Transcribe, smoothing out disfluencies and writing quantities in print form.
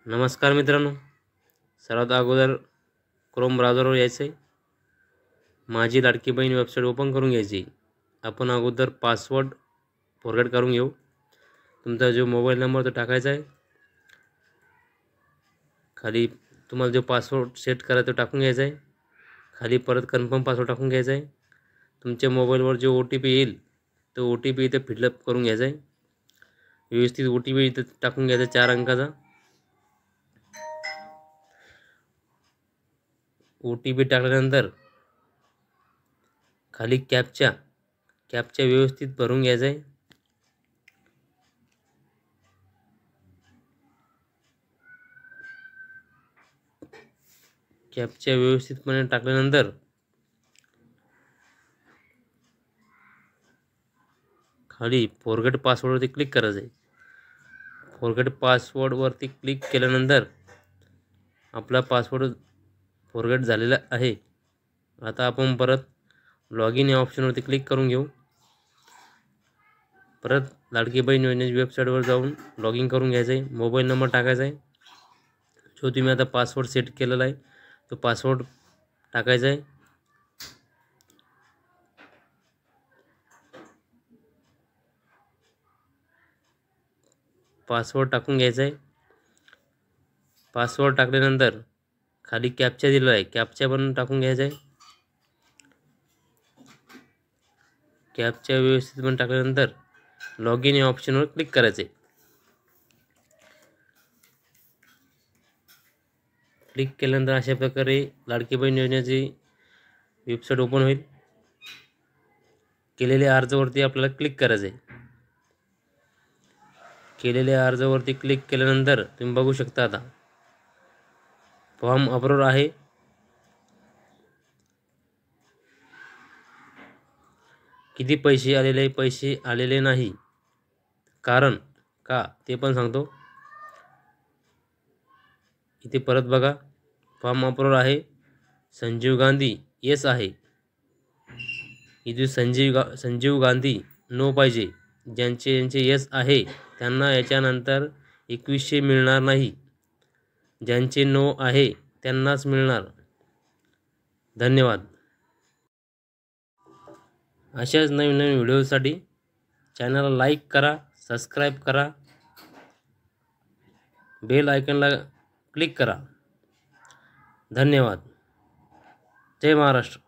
नमस्कार मित्रांनो, सर्वात अगोदर क्रोम ब्राउझरवर यायचं आहे. माझी लाडकी बहीण वेबसाईट ओपन करून घ्यायची. आपण अगोदर पासवर्ड फॉरगेट करून घेऊ. तुमचा जो मोबाईल नंबर तो टाकायचा आहे. खाली तुम्हाला जो पासवर्ड सेट करायचा तो टाकून घ्यायचा आहे. खाली परत कन्फर्म पासवर्ड टाकून घ्यायचा आहे. तुमच्या मोबाईलवर जो OTP येईल तो OTP इथे फिलअप करून घ्यायचा आहे. व्यवस्थित OTP इथे टाकून घ्यायचा 4 अंकाचा. OTP टाकल्यानंतर खाली कॅप्चा व्यवस्थित भरून घ्यायचा आहे. कॅप्चा व्यवस्थितपणे टाकल्यानंतर खाली फॉरगेट पासवर्डवरती क्लिक करायचं आहे. फॉरगेट पासवर्डवरती क्लिक केल्यानंतर आपला पासवर्ड फॉरगेट झालेला आहे. आता आपण परत लॉग इन या ऑप्शनवरती क्लिक करून घेऊ. परत लाडकी बहीण योजनेच्या वेबसाईटवर जाऊन लॉग इन करून घ्यायचं आहे. मोबाईल नंबर टाकायचा आहे. जो तुम्ही आता पासवर्ड सेट केलेला आहे तो पासवर्ड टाकायचा आहे. पासवर्ड टाकून घ्यायचा आहे. पासवर्ड टाकल्यानंतर खाली कॅप्चा दिलेला आहे, कॅप्चा पण टाकून घ्यायचा आहे. कॅप्चा व्यवस्थित पण टाकल्यानंतर लॉग इन या ऑप्शनवर क्लिक करायचे. क्लिक केल्यानंतर अशा प्रकारे लाडकी बहीण योजनेची वेबसाईट ओपन होईल. केलेल्या अर्जावरती आपल्याला क्लिक करायचं आहे. केलेल्या अर्जावरती क्लिक केल्यानंतर तुम्ही बघू शकता आता फॉर्म अप्रूव्ह आहे. किती पैसे आलेले नाही. कारण का ते पण सांगतो. इथे परत बघा, फॉर्म अप्रूव्ह आहे. संजीव गांधी येस आहे. इथे संजीव गांधी नो पाहिजे. ज्यांचे येस आहे त्यांना याच्यानंतर 2100 मिळणार नाही. ज्यांचे नो आहे त्यांनाच मिळणार. धन्यवाद. अशाच नवीन व्हिडिओसाठी चॅनलला लाईक करा, सबस्क्राईब करा, बेल आयकॉनला क्लिक करा. धन्यवाद. जय महाराष्ट्र.